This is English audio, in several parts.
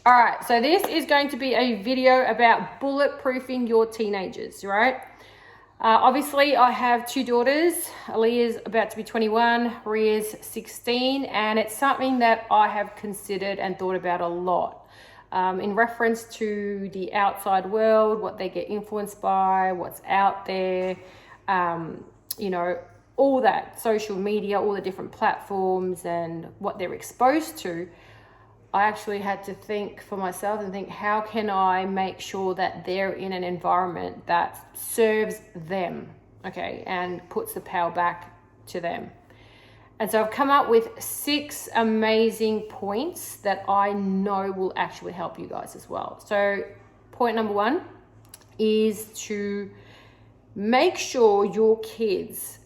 All right, so this is going to be a video about bulletproofing your teenagers, right? Obviously, I have two daughters. Aaliyah's about to be 21, Ria's 16, and it's something that I have considered and thought about a lot in reference to the outside world, what they get influenced by, what's out there, you know, all that social media, all the different platforms and what they're exposed to. I actually had to think for myself and think, how can I make sure that they're in an environment that serves them, okay, and puts the power back to them. And so I've come up with 6 amazing points that I know will actually help you guys as well. So point number 1 is to make sure your kids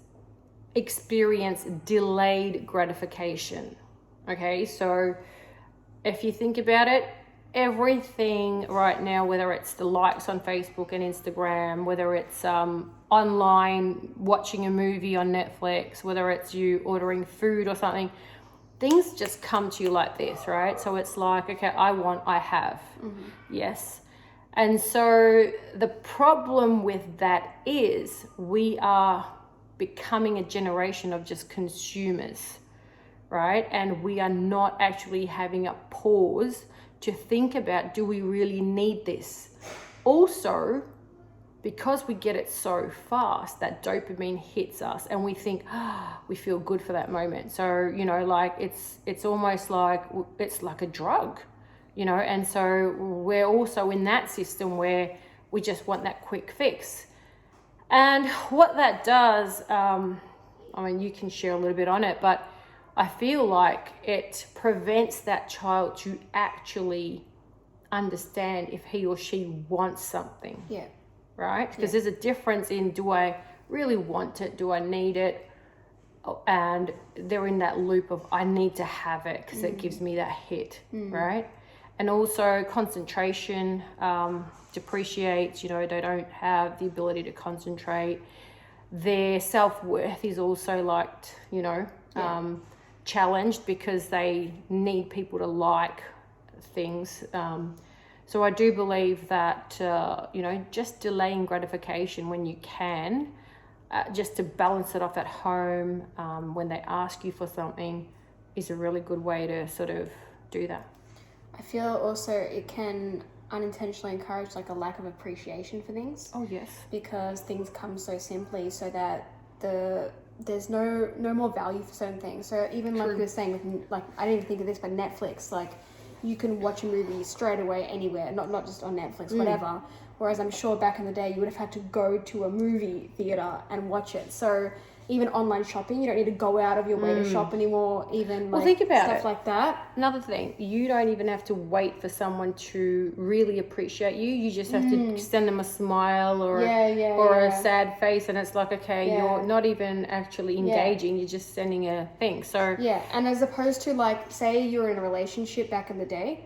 experience delayed gratification, okay? So if you think about it, everything right now, whether it's the likes on Facebook and Instagram, whether it's online watching a movie on Netflix, whether it's you ordering food or something, things just come to you like this, right? So it's like, okay, I want, I have. Mm-hmm. Yes. And so the problem with that is we are becoming a generation of just consumers, right? And we are not actually having a pause to think about, do we really need this? Also, because we get it so fast, that dopamine hits us and we think, we feel good for that moment. So, you know, like it's almost like, it's like a drug, you know? And so we're also in that system where we just want that quick fix. And what that does, I mean, you can share a little bit on it, but I feel like it prevents that child to actually understand if he or she wants something. Yeah. Right? Because there's a difference in, do I really want it? Do I need it? And they're in that loop of, I need to have it because it gives me that hit, right? And also concentration depreciates, you know, they don't have the ability to concentrate. Their self-worth is also like, you know, challenged because they need people to like things. So I do believe that, you know, just delaying gratification when you can, just to balance it off at home when they ask you for something is a really good way to sort of do that. I feel also it can unintentionally encourage like a lack of appreciation for things. Oh, yes. Because things come so simply so that there's no more value for certain things. So even like you were saying, with, like, I didn't even think of this, but Netflix, like you can watch a movie straight away anywhere, not just on Netflix, whatever. Whereas I'm sure back in the day you would have had to go to a movie theater and watch it. So even online shopping, you don't need to go out of your way to shop anymore, even like think about stuff like that. Another thing, you don't even have to wait for someone to really appreciate you. You just have to send them a smile or a sad face, and it's like, okay, you're not even actually engaging, you're just sending a thing. So and as opposed to like, say you're in a relationship back in the day,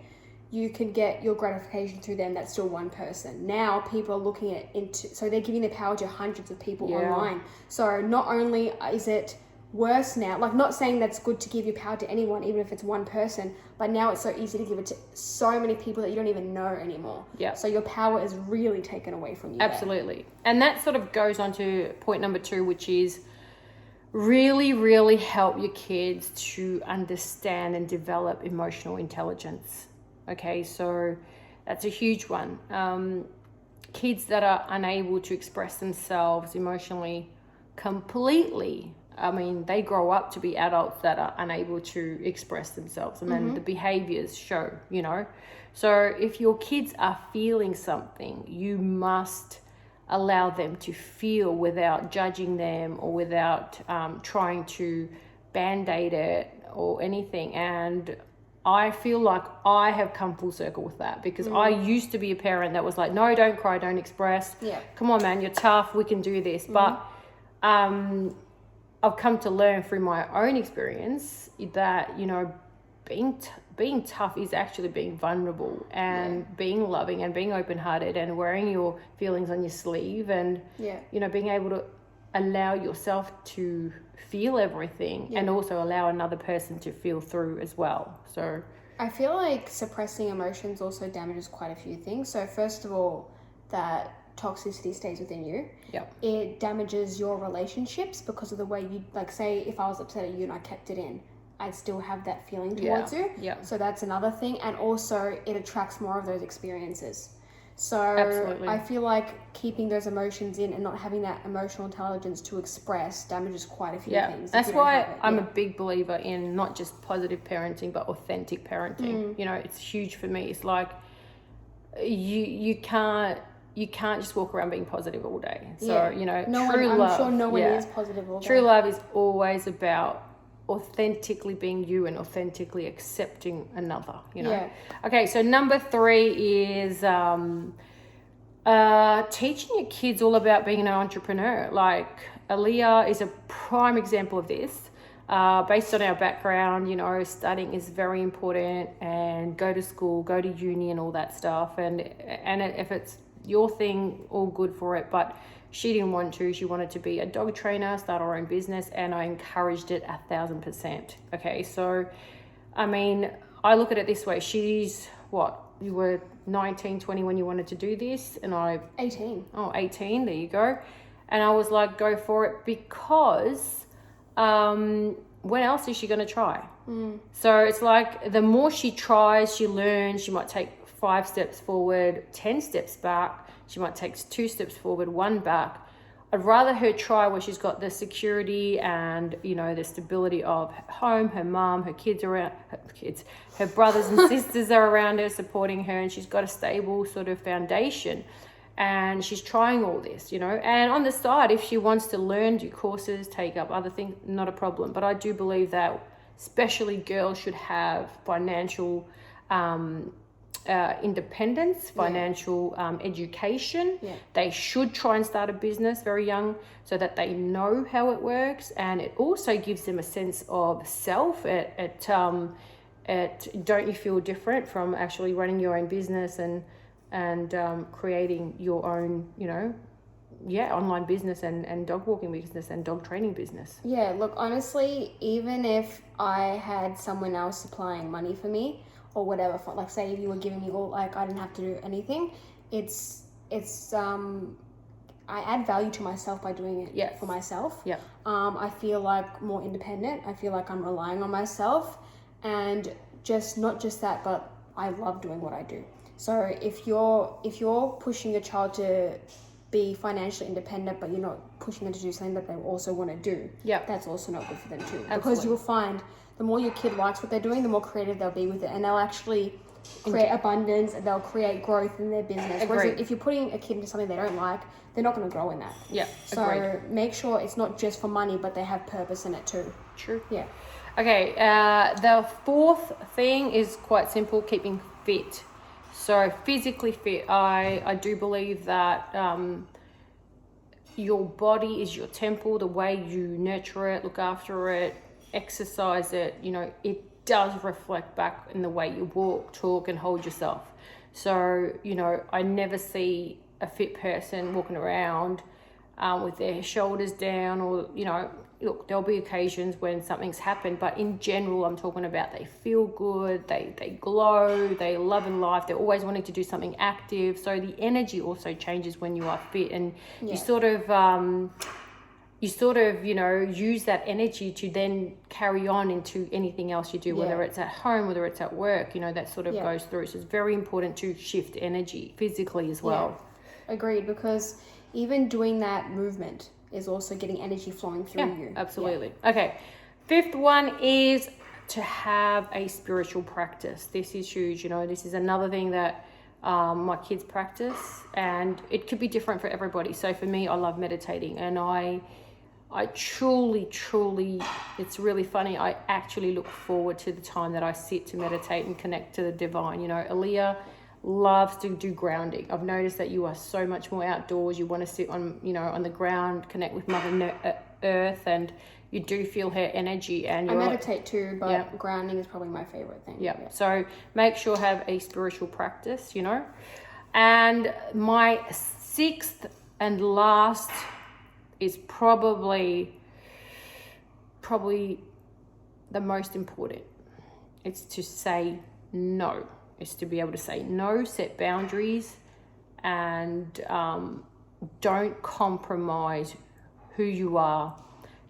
you could get your gratification through them. That's still one person. Now people are looking so they're giving their power to hundreds of people online. So not only is it worse now, like not saying that's good to give your power to anyone, even if it's one person, but now it's so easy to give it to so many people that you don't even know anymore. Yeah. So your power is really taken away from you. Absolutely. There. And that sort of goes on to point number 2, which is really, really help your kids to understand and develop emotional intelligence. Okay, so that's a huge one. Kids that are unable to express themselves emotionally completely, I mean, they grow up to be adults that are unable to express themselves, and then the behaviors show, you know. So if your kids are feeling something, you must allow them to feel without judging them or without trying to band-aid it or anything. And I feel like I have come full circle with that, because I used to be a parent that was like, no, don't cry, don't express. Yeah. Come on, man, you're tough, we can do this. But I've come to learn through my own experience that, you know, being tough is actually being vulnerable and being loving and being open-hearted and wearing your feelings on your sleeve and, you know, being able to allow yourself to feel everything and also allow another person to feel through as well. So I feel like suppressing emotions also damages quite a few things. So first of all, that toxicity stays within you. Yep. It damages your relationships because of the way you, like, say if I was upset at you and I kept it in, I'd still have that feeling towards you. Yeah. So that's another thing. And also it attracts more of those experiences. So Absolutely. I feel like keeping those emotions in and not having that emotional intelligence to express damages quite a few things. That's why I'm a big believer in not just positive parenting, but authentic parenting. You know, it's huge for me. It's like you can't just walk around being positive all day. So, you know, true love. I'm sure no one is positive all day. True love is always about authentically being you and authentically accepting another, you know. Okay, so number 3 is teaching your kids all about being an entrepreneur. Like Aaliyah is a prime example of this. Based on our background, you know, studying is very important, and go to school, go to uni and all that stuff, and if it's your thing, all good for it. But she didn't want to. She wanted to be a dog trainer, start her own business, and I encouraged it 1,000%. Okay, so I mean, I look at it this way. She's what? You were 19, 20 when you wanted to do this, and 18. Oh, 18. There you go. And I was like, go for it, because when else is she going to try? So it's like the more she tries, she learns. She might take 5 steps forward, 10 steps back. She might take 2 steps forward, 1 back. I'd rather her try where she's got the security and, you know, the stability of home, her mom, her kids around, her brothers and sisters are around her supporting her, and she's got a stable sort of foundation. And she's trying all this, you know. And on the side, if she wants to learn, do courses, take up other things, not a problem. But I do believe that especially girls should have financial independence, financial education. They should try and start a business very young so that they know how it works, and it also gives them a sense of self. Don't you feel different from actually running your own business and creating your own, you know, online business and dog walking business and dog training business. Look, honestly, even if I had someone else supplying money for me or whatever, for, like, say if you were giving me all, like, I didn't have to do anything, it's I add value to myself by doing it for myself. I feel like more independent. I feel like I'm relying on myself, and not just that, but I love doing what I do. So if you're pushing your child to be financially independent, but you're not pushing them to do something that they also want to do, that's also not good for them too. Absolutely. Because you'll find the more your kid likes what they're doing, the more creative they'll be with it, and they'll actually create abundance, and they'll create growth in their business. Whereas if you're putting a kid into something they don't like, they're not going to grow in that. So make sure it's not just for money, but they have purpose in it too. True. Okay, the 4th thing is quite simple: keeping fit. So physically fit. I do believe that your body is your temple. The way you nurture it, look after it, exercise it, you know, it does reflect back in the way you walk, talk, and hold yourself. So, you know, I never see a fit person walking around with their shoulders down, or, you know, look, there'll be occasions when something's happened, but in general, I'm talking about they feel good, they glow, they love in life, they're always wanting to do something active. So the energy also changes when you are fit, and you sort of, you know, use that energy to then carry on into anything else you do, whether it's at home, whether it's at work, you know, that sort of goes through. So it's very important to shift energy physically as well. Agreed, because even doing that movement is also getting energy flowing through you. Absolutely. Okay. 5th one is to have a spiritual practice. This is huge. You know, this is another thing that my kids practice, and it could be different for everybody. So for me, I love meditating, and I truly, it's really funny, I actually look forward to the time that I sit to meditate and connect to the divine. You know, Aaliyah loves to do grounding. I've noticed that you are so much more outdoors. You want to sit on, you know, on the ground, connect with Mother Earth, and you do feel her energy. And I meditate too, but grounding is probably my favorite thing. So make sure have a spiritual practice, you know. And my 6th and last is probably the most important. It's to say no. It's to be able to say no, set boundaries, and don't compromise who you are.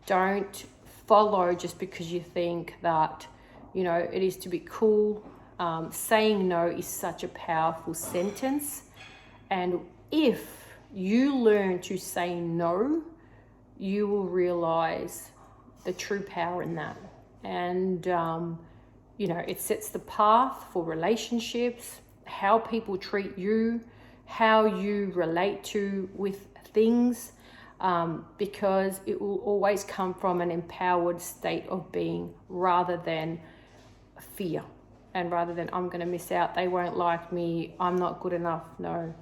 Don't follow just because you think that, you know, it is to be cool. Saying no is such a powerful sentence. And if you learn to say no, you will realize the true power in that. And, you know, it sets the path for relationships, how people treat you, how you relate to with things, because it will always come from an empowered state of being rather than fear, and rather than I'm going to miss out, they won't like me, I'm not good enough. No,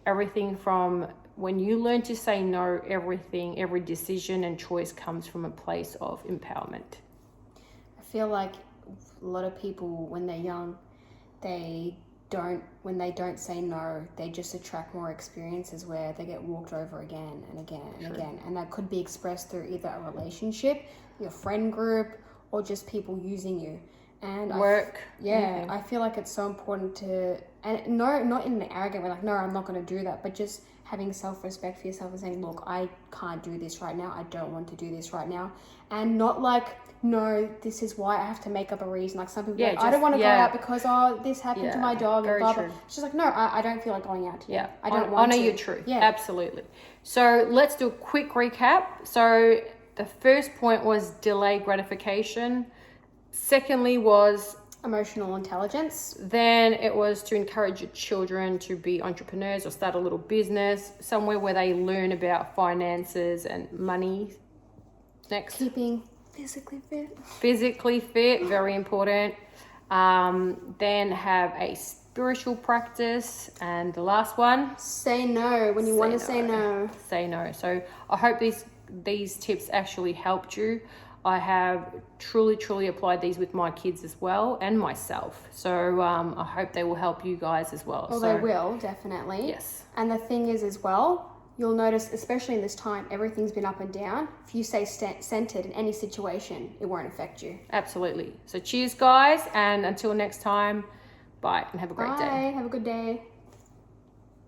everything from when you learn to say no, every decision and choice comes from a place of empowerment. I feel like a lot of people, when they're young, when they don't say no, they just attract more experiences where they get walked over again and again and again. And that could be expressed through either a relationship, your friend group, or just people using you. And work. I feel like it's so important to, and no, not in an arrogant way, like, no, I'm not going to do that, but just having self-respect for yourself and saying, look, I can't do this right now. I don't want to do this right now. And not like, no, this is why I have to make up a reason. Like some people, I don't want to go out because, this happened to my dog. And blah, blah. It's just like, no, I don't feel like going out today. I don't want to. Honor your truth. Yeah, absolutely. So let's do a quick recap. So the first point was delayed gratification. Secondly was emotional intelligence. Then it was to encourage your children to be entrepreneurs or start a little business, somewhere where they learn about finances and money. Next. Keeping physically fit. Physically fit, very important. Then have a spiritual practice. And the last one? Say no when you want to say no. Say no. So I hope these tips actually helped you. I have truly applied these with my kids as well and myself. So I hope they will help you guys as well. Well, they will, definitely. Yes. And the thing is as well, you'll notice, especially in this time, everything's been up and down. If you stay centered in any situation, it won't affect you. Absolutely. So cheers, guys. And until next time, bye and have a great day. Bye. Have a good day.